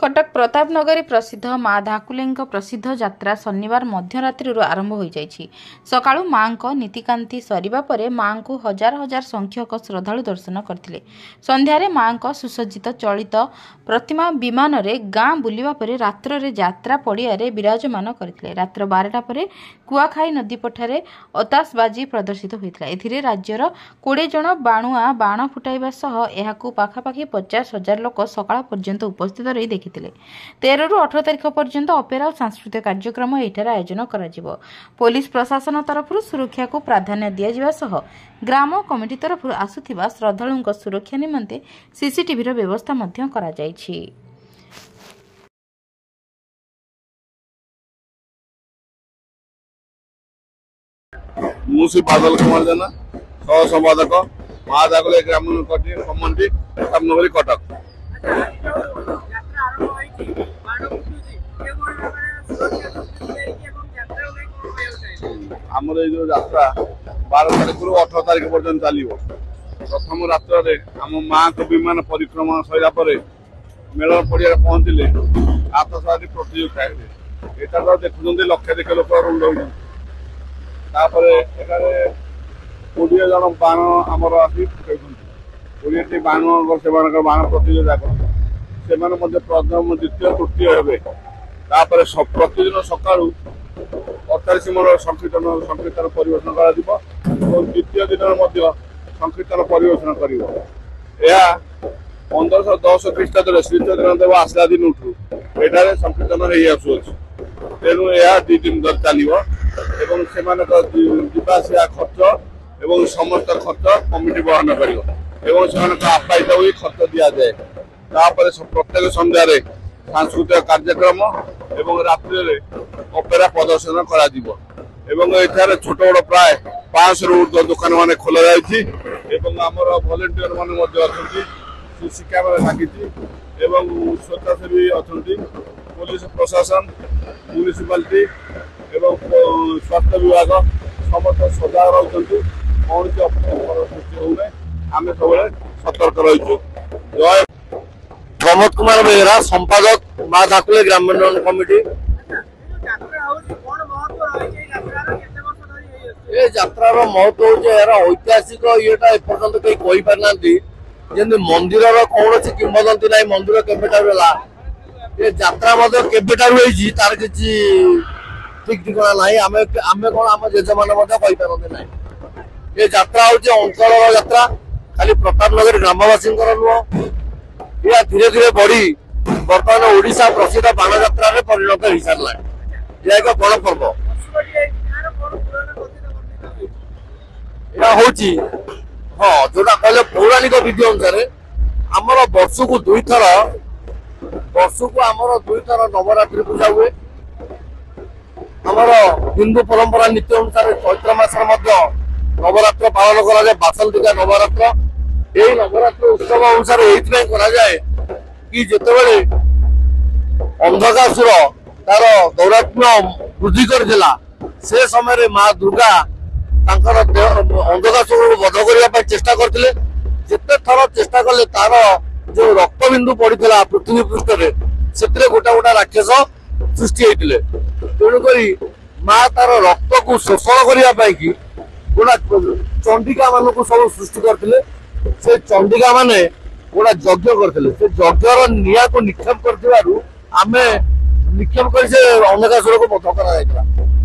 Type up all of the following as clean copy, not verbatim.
कटक प्रताप नगरी प्रसिद्ध माँ धाकुले प्रसिद्ध यात्रा शनिवार मध्यरात्रि आरंभ हो जाइछि। सकाळु माँ नीतिकांति सरिबा परे माँ को हजार हजार संख्यक श्रद्धालु दर्शन करथिले। संध्यारे माँ सुसज्जित चलित प्रतिमा विमान रे गाँ बुलिबा परे रात्र रे यात्रा पड़िया रे विराजमान करथिले। रात्र 12टा परे कुआखाई नदी पठारे अतासबाजी प्रदर्शित होइथिला। एथिरे राज्यर 20 जन बाणुआ बाण फुटाइबा सह एहाकू पाखापाखि 50,000 लोक सकाळ पर्यंत उपस्थित रही देखिथिले। 13 रु 18 तारिख पर्यंत अपेरा और सांस्कृतिक कार्यक्रम एठार आयोजन कराजिबो। पुलिस प्रशासन तरफ सुरक्षा को प्राधान्य दिया जिबा सह ग्राम कमिटी तरफ आसुथिबा श्रद्धालुंक सुरक्षा निमंते सीसीटीवी रो व्यवस्था मध्य करा जायछि। मुसी बादल कुमार जना सह संपादक माँ धाकुले ग्राम कमिटी नगरी कटक। आमर जो यात्रा 12 तारिख रु 18 तारिख पर्यंत चलो। प्रथम रात्र आम माँ को विमान परिक्रमा सरिया पर मेलन पड़िया पहुंचले आतशबाजी प्रतियोगिता यहाँ देखुं लक्षाधिक लोक रुंड हो। 20 जन बाण आमर आसी 20टी बाण से बाण प्रतियोगिता से प्रथम द्वितीय तृतीय हे। प्रतिदिन सका 48 मन संकीर्तन परिवेशन कर द्वितीय दिन संकीर्तन परिवेशन कर 1510 ख्रीष्टाब्द श्रीचंद्र देव आसला दिन एठार संकीर्तन हो तेणु यह 2 दिन चलो एवं से खर्च एवं समस्त खर्च कमिटी बहन कर आपायित हुई खर्च दि जाए। प्रत्येक संध्यारे सांस्कृतिक कार्यक्रम एवं रात्रि अपेरा प्रदर्शन कर छोट बड़ प्राय 500 रु ऊर्ध्व दुकान मान खोल जामर भलेंटियर मान सीसी कैमेरा लगी स्वेच्छासेवी अच्छा पुलिस प्रशासन म्युनिसिपालिटी एवं स्वास्थ्य विभाग समस्त सजग रही कौन सृष्टि होना आम सब सतर्क रही। जय प्रमोद कुमार बेहरा संपादक माँ धाकुले ग्राम कमिटी। ये यात्रार महत्व हूँ ऐतिहासिक येटा एपर्यंत कहीं कही पारना जमी मंदिर कौन किंवदंती ना मंदिर केबेटा यात्रा केबेटा तार किसी ठीक ठिकाना ना आम कौन आम जेजे मैंने ना ये यात्रा हूँ अंचल यात्रा खाली प्रताप नगर ग्रामवासी नुह यह धीरे धीरे बढ़ी बर्तमान ओडिशा प्रसिद्ध बाण यात्रा परिणत हो सारा। यह एक बड़ पर्व यह हूँ हाँ जोटा कहले पौराणिक विधि अनुसार आमर वर्ष को 2 थर नवरात्रि पूजा हुए। आमर हिंदू परंपरा नीति अनुसार चैत्र मास नवरात्र पालन करा बासंतिका नवरात्र यही नवरात्र उत्सव अनुसार ये कि जितेबले अंधकासुर तार दौरात्म्य वृद्धि करथिला से समय माँ दुर्गा अंधकासुर को वध करने चेष्टा करथिले। जिते थर चेष्टा कले तार जो रक्तबिंदु पड़ता पृथ्वी पृष्ठ से गोटा गोटा राक्षस सृष्टि होते तेणुक माँ तार रक्त को शोषण करने गोटा चंडिका मान सब सृष्टि करते से चंडिका माने गोटा यज्ञ करते से यज्ञर निया को निक्षेप करमे निक्षेप कर अंधकासुर को बध कर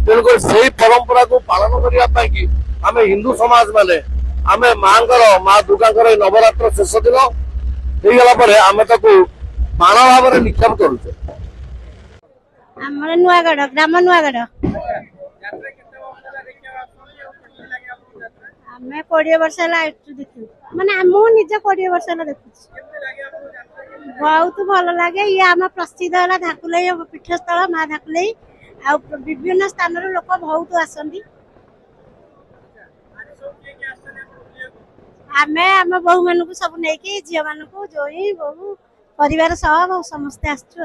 तेणुक से परंपरा को पालन करने आम हिंदू समाज माने आम माँ दुर्गा नवरात्र शेष दिन होगला आम बाण भाव में निक्षेप करुचे। नुआगढ़ ग्राम नुआगढ़ आम 20 वर्ष देखु माने निजे 20 वर्ष देखु बहुत भल लगे। ये आम प्रसिद्ध है धाकुले पीठस्थल माँ धाकुले विभिन्न स्थान लोक बहुत आसती आम आम बहु मान सब नहीं झील मान जोई बहु परिवार सह समस्ते आसचु।